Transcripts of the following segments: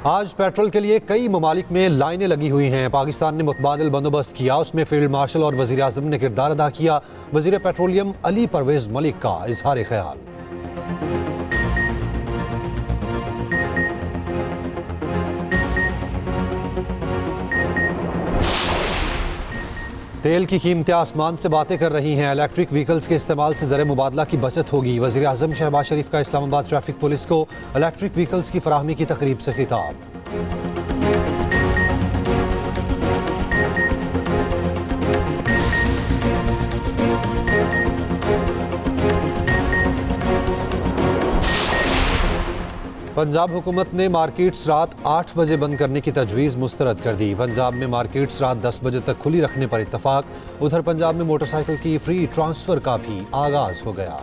आज पेट्रोल के लिए कई ममालिक में लाइनें लगी हुई हैं। पाकिस्तान ने मुतबादिल बंदोबस्त किया, उसमें फील्ड मार्शल और वज़ीर आज़म ने किरदार अदा किया। वज़ीर पेट्रोलियम अली परवेज़ मलिक का इजहार ख्याल। तेल की कीमतें आसमान से बातें कर रही हैं। इलेक्ट्रिक व्हीकल्स के इस्तेमाल से ज़र मुबादला की बचत होगी। वज़ीर आज़म शहबाज शरीफ का इस्लामाबाद ट्रैफिक पुलिस को इलेक्ट्रिक व्हीकल्स की फराहमी की तकरीब से खिताब। पंजाब हुकूमत ने मार्केट्स रात 8 बजे बंद करने की तजवीज़ मुस्तरद कर दी। पंजाब में मार्केट्स रात 10 बजे तक खुली रखने पर इत्तफाक। उधर पंजाब में मोटरसाइकिल की फ्री ट्रांसफ़र का भी आगाज़ हो गया।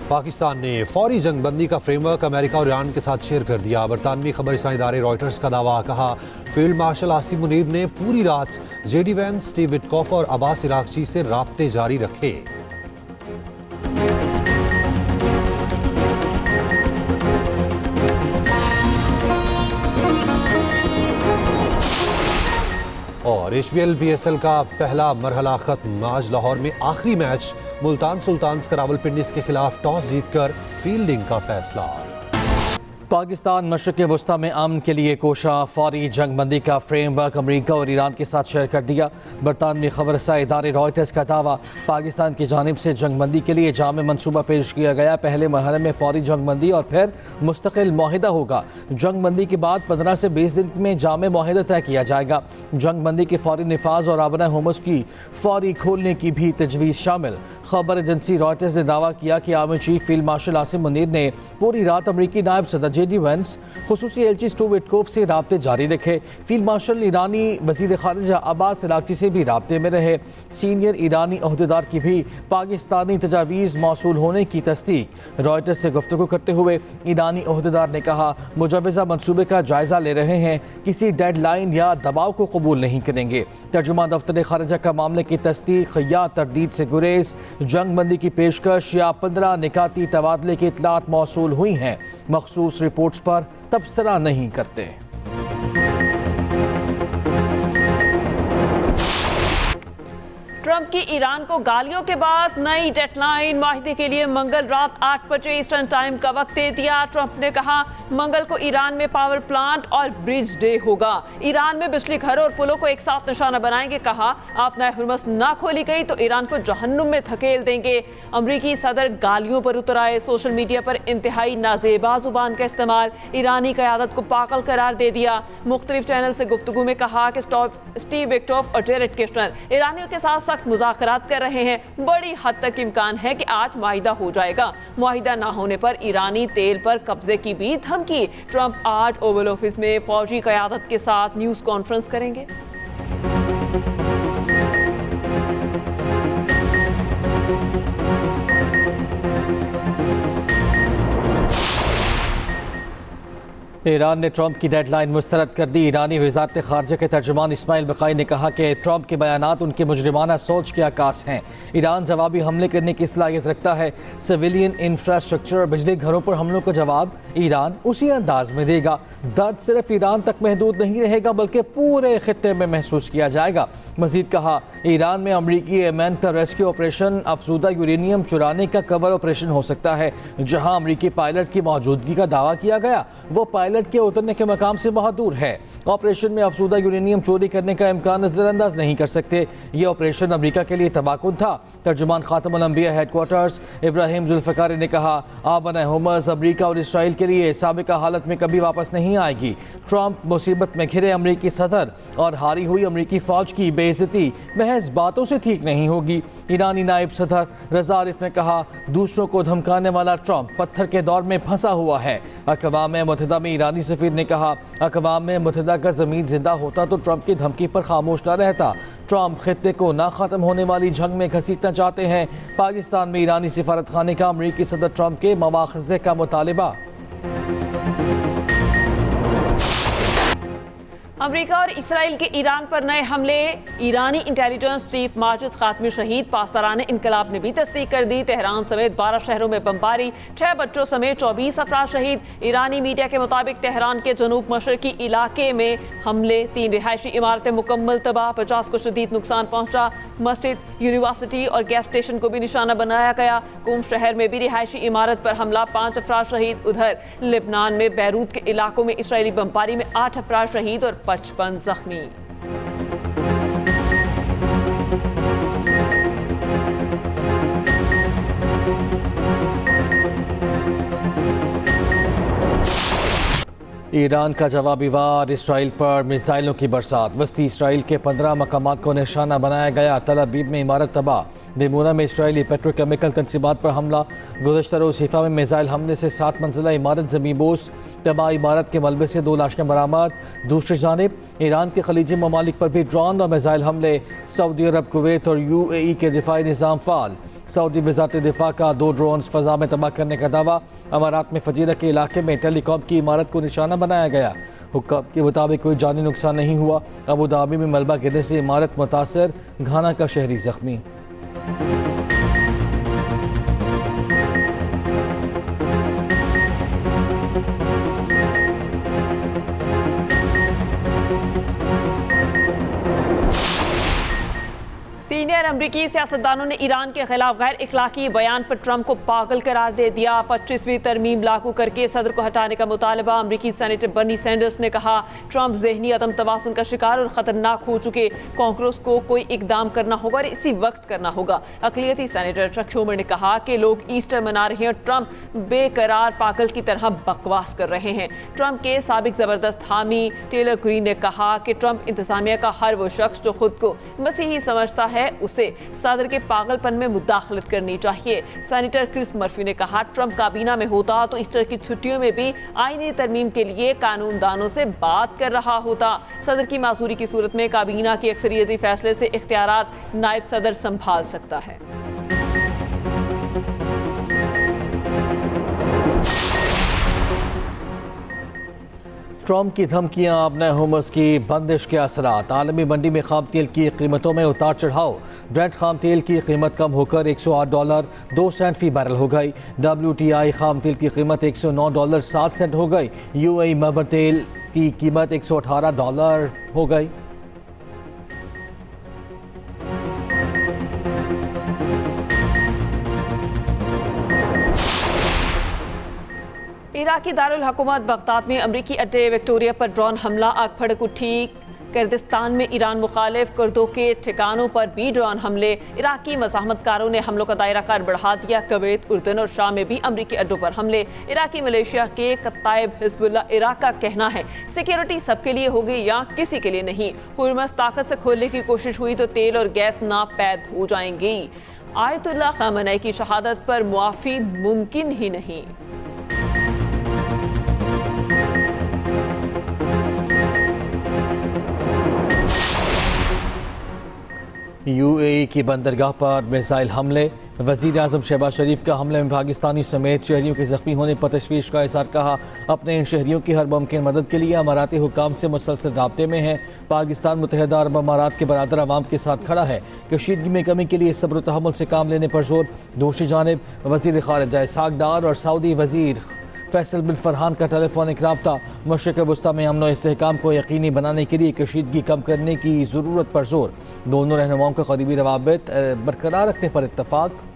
पाकिस्तान ने फौरी जंगबंदी का फ्रेमवर्क अमेरिका और ईरान के साथ शेयर कर दिया। बरतानवी खबर रसानी इदारे रॉयटर्स का दावा। कहा, फील्ड मार्शल आसिम मुनीर ने पूरी रात जेडी वैंस, स्टीव विटकॉफ और अब्बास इराकची से राब्ते जारी रखे। और HBL PSL का पहला मरहला खत्म। आज लाहौर में आखिरी मैच मुल्तान सुल्तान्स का रावलपिंडी के खिलाफ टॉस जीतकर फील्डिंग का फैसला। पाकिस्तान मशरिक़ वस्ता में अमन के लिए कोशा, फौरी जंगबंदी का फ्रेमवर्क अमरीका और ईरान के साथ शेयर कर दिया। बरतानवी खबर रसानी इदारे रॉयटर्स का दावा। पाकिस्तान की जानिब से जंगबंदी के लिए जामे मनसूबा पेश किया गया। पहले मरहले में फौरी जंगबंदी और फिर मुस्तकिल मुआहिदा होगा। जंगबंदी के बाद 15 से 20 दिन में जामे मुआहिदा तय किया जाएगा। जंगबंदी के फौरी निफाज और आबना हुमस की फौरी खोलने की भी तजवीज़ शामिल। खबर एजेंसी रॉयटर्स ने दावा किया कि army chief field marshal Asim Munir ने पूरी रात अमरीकी नायब सदर जेडी वैंस, खुसूसी एलची स्टीव विटकॉफ से राब्ते जारी रखे। फील्ड मार्शल ईरानी वजीर खारिजा अब्बास इराकची से भी राब्ते में रहे। सीनियर ईरानी ओहदेदार की भी पाकिस्तानी तजावीज़ मौसूल होने की तस्दीक। रॉयटर्स से गुफ्तगू करते हुए ईरानी ओहदेदार ने कहा, मुजवज़ा मनसूबे का जायज़ा ले रहे हैं, किसी डेडलाइन या दबाव को कबूल नहीं करेंगे। तर्जुमान दफ्तर खारिजा का मामले की तस्दीक या तरदीद से गुरेज, जंगबंदी की पेशकश या 15 निकाती तबादले की इतलात मौसूल हुई हैं। मखसूस रिपोर्ट्स पर तबसरा नहीं करते। ट्रंप की ईरान को गालियों के बाद नई डेडलाइन, माहिदे के लिए मंगल रात 8 बजे ईस्टर्न टाइम का वक्त दे दिया। ट्रंप ने कहा, मंगल को ईरान में पावर प्लांट और ब्रिज डे होगा। ईरान में बिजली घरों और पुलों को एक साथ निशाना बनाएंगे। कहा, आप नए हुर्मस ना खोली गई तो ईरान को जहन्नुम में धकेल देंगे। अमरीकी सदर गालियों पर उतर आए। सोशल मीडिया पर इंतहाई नाजेबा जुबान का इस्तेमाल, ईरानी क़यादत को पागल करार दे दिया। मुख्तलिफ चैनल से गुफ्तगू में कहा कि स्टीव विटकॉफ और जेरेड किश्नर ईरानियों के साथ सख्त मुज़ाकरात कर रहे हैं। बड़ी हद तक इम्कान है कि आज मुआहिदा हो जाएगा। मुआहिदा ना होने पर ईरानी तेल पर कब्जे की भी धमकी। ट्रंप आज ओवल ऑफिस में फौजी क़यादत के साथ न्यूज़ कॉन्फ्रेंस करेंगे। ईरान ने ट्रंप की डेडलाइन मुस्तरद कर दी। ईरानी वज़ारत ख़ारजा के तर्जुमान इस्माइल बक़ाई ने कहा कि ट्रंप के बयानात उनके मुजरिमाना सोच के अक्कास हैं। ईरान जवाबी हमले करने की सलाहियत रखता है। सिविलियन इंफ्रास्ट्रक्चर और बिजली घरों पर हमलों का जवाब ईरान उसी अंदाज में देगा। दर्द सिर्फ ईरान तक महदूद नहीं रहेगा बल्कि पूरे खित्ते में महसूस किया जाएगा। मजीद कहा, ईरान में अमरीकी एयरमैन का रेस्क्यू ऑपरेशन अफजूदा यूरेनियम चुराने का कवर ऑपरेशन हो सकता है। जहाँ अमरीकी पायलट की मौजूदगी का दावा किया गया, वो पायलट के उतरने के मकाम से बहुत दूर है। ऑपरेशन में अफजूदा यूरेनियम चोरी करने का इम्कान नजरअंदाज नहीं कर सकते। ये ऑपरेशन अमेरिका के लिए तबाकुन था। तर्जुमान खातमुल अंबिया हेडक्वार्टर्स इब्राहिम जुल्फिकार ने कहा, आबना हुमस अमेरिका और इसराइल के लिए साबिका हालत में कभी वापस नहीं आएगी। ट्रंप मुसीबत में घिरे अमेरिकी सदर और हारी हुई अमेरिकी फौज की बेइज्जती महज बातों से ठीक नहीं होगी। ईरानी नायब सदर रजा आरिफ ने कहा, दूसरों को धमकाने वाला ट्रंप पत्थर के दौर में फंसा हुआ है। अक़वाम मुत्तहिदा में ईरानी सफीर ने कहा, अक़वाम मुत्तहिदा का ज़मीन जिंदा होता तो ट्रंप की धमकी पर खामोश न रहता। ट्रंप खित्ते को ना ख़त्म होने वाली जंग में घसीटना चाहते हैं। पाकिस्तान में ईरानी सिफारत खाने का अमरीकी सदर ट्रंप के मवाख़ज़े का मुतालिबा। अमेरिका और इसराइल के ईरान पर नए हमले। ईरानी इंटेलिजेंस चीफ माजिद खातमी शहीद, पासदाराने इनकलाब ने भी तस्दीक कर दी। तेहरान समेत 12 शहरों में बमबारी, 6 बच्चों समेत 24 अफराद शहीद। ईरानी मीडिया के मुताबिक तेहरान के जनूब मशरकी इलाके में हमले, 3 रिहायशी इमारतें मुकम्मल तबाह, 50 को शदीद नुकसान पहुंचा। मस्जिद, यूनिवर्सिटी और गैस स्टेशन को भी निशाना बनाया गया। कुम शहर में भी रिहायशी इमारत पर हमला, 5 अफराद शहीद। उधर लेबनान में बैरूत के इलाकों में इसराइली बमबारी में 8 अफराद शहीद और 55 जख्मी। ईरान का जवाबी वार, इसराइल पर मिसाइलों की बरसात। वस्ती इसराइल के 15 मकामात को निशाना बनाया गया। तल अबीब में इमारत तबाह। दिमोना में इसराइली पेट्रोकेमिकल तनसीबात पर हमला। गुज़श्ता रोज़ हिफा में मिसाइल हमले से 7 मंजिला इमारत ज़मींबोस तबाह। इमारत के मलबे से 2 लाशें बरामद। दूसरी जानिब ईरान के खलीजी ममालिक पर भी ड्रोन और मिसाइल हमले। सऊदी अरब, कुवैत और UAE के दिफाई निज़ाम फ़ाल। सऊदी वज़ारत दिफा का 2 ड्रोन फ़ज़ा में तबाह करने का दावा। अमारात में फजीरा के इलाके में टेलीकॉम की इमारत को निशाना बनाया गया। हुक्काम के मुताबिक कोई जानी नुकसान नहीं हुआ। अबू धाबी में मलबा गिरने से इमारत मुतासर, घाना का शहरी जख्मी। सीनियर अमरीकी सियासतदानों ने ईरान के खिलाफ गैर इखलाकी बयान पर ट्रंप को पागल करार दे दिया। 25वीं तरमीम लागू करके सदर को हटाने का मुतालबा। अमरीकी सेनेटर बर्नी सैंडर्स ने कहा, ट्रंप ज़हनी अदम तवाज़ुन का शिकार और ख़तरनाक हो चुके। कांग्रेस को कोई इकदाम करना होगा और इसी वक्त करना होगा। अक़लियती सेनेटर चक शूमर ने कहा कि लोग ईस्टर मना रहे हैं और ट्रंप बेकरार पागल की तरह बकवास कर रहे हैं। ट्रंप के साबिक ज़बरदस्त हामी टेलर ग्रीन ने कहा कि ट्रंप इंतज़ामिया का हर वो शख्स जो खुद को मसीही समझता है उसे सदर के पागलपन में मुदाखलत करनी चाहिए। सेनेटर क्रिस मर्फी ने कहा, ट्रंप काबीना में होता तो ईस्टर की छुट्टियों में भी आईनी तरमीम के लिए कानूनदानों से बात कर रहा होता। सदर की मासूरी की सूरत में काबीना की अक्सरियती फैसले से इख्तियारात नायब सदर संभाल सकता है। ट्रंप की धमकियां, अब नए हुमस की बंदिश के असरात। आलमी मंडी में खाम तेल की कीमतों में उतार चढ़ाव। ब्रेंट खाम तेल की कीमत कम होकर $108.02 फी बैरल हो गई। WTI खाम तेल की कीमत $109.07 हो गई। UAE मबन तेल की कीमत $118 हो गई। इराकी दारुल हुकूमत बगदाद में अमरीकी अड्डे विक्टोरिया पर ड्रोन हमला, आग भड़क उठी। कुर्दिस्तान में ईरान मुखालिफ कुर्दों के ठिकानों पर भी ड्रोन हमले। इराकी मज़ाहमतकारों ने हमलों का दायरा कार बढ़ा दिया। कुवैत, उर्दन और शाम में भी अमरीकी अड्डों पर हमले। इराकी मलेशिया के कत्ताइब हिज़्बुल्लाह इराक का कहना है, सिक्योरिटी सबके लिए होगी या किसी के लिए नहीं। हुर्मस ताकत से खोलने की कोशिश हुई तो तेल और गैस नापैद हो जाएंगी। आयतुल्लाह ख़ामेनी की शहादत पर मुआफ़ी मुमकिन ही नहीं। UAE की बंदरगाह पर मिसाइल हमले। वज़ीर आज़म शहबाज शरीफ का हमले में पाकिस्तानी समेत शहरियों के ज़ख्मी होने पर तशवीश का इज़हार। कहा, अपने इन शहरियों की हर मुमकिन मदद के लिए अमाराती हुकाम से मुसलसल राब्ते में है। पाकिस्तान मुत्तहिदा अरब अमारात के बरादर अवाम के साथ खड़ा है। कशीदगी में कमी के लिए सब्र तहम्मुल से काम लेने पर जोर। दूसरी जानिब वज़ीर ख़ारिजा इसहाक़ डार और सऊदी वज़ीर फैसल बिन फरहान का टेलीफोनिक रब्ता। मशरिक़ वस्ता में अमन व इस्तेहकाम को यकीनी बनाने के लिए कशीदगी कम करने की ज़रूरत पर जोर। दोनों रहनुमाओं का क़रीबी रवाबित बरकरार रखने पर इत्तफ़ाक़।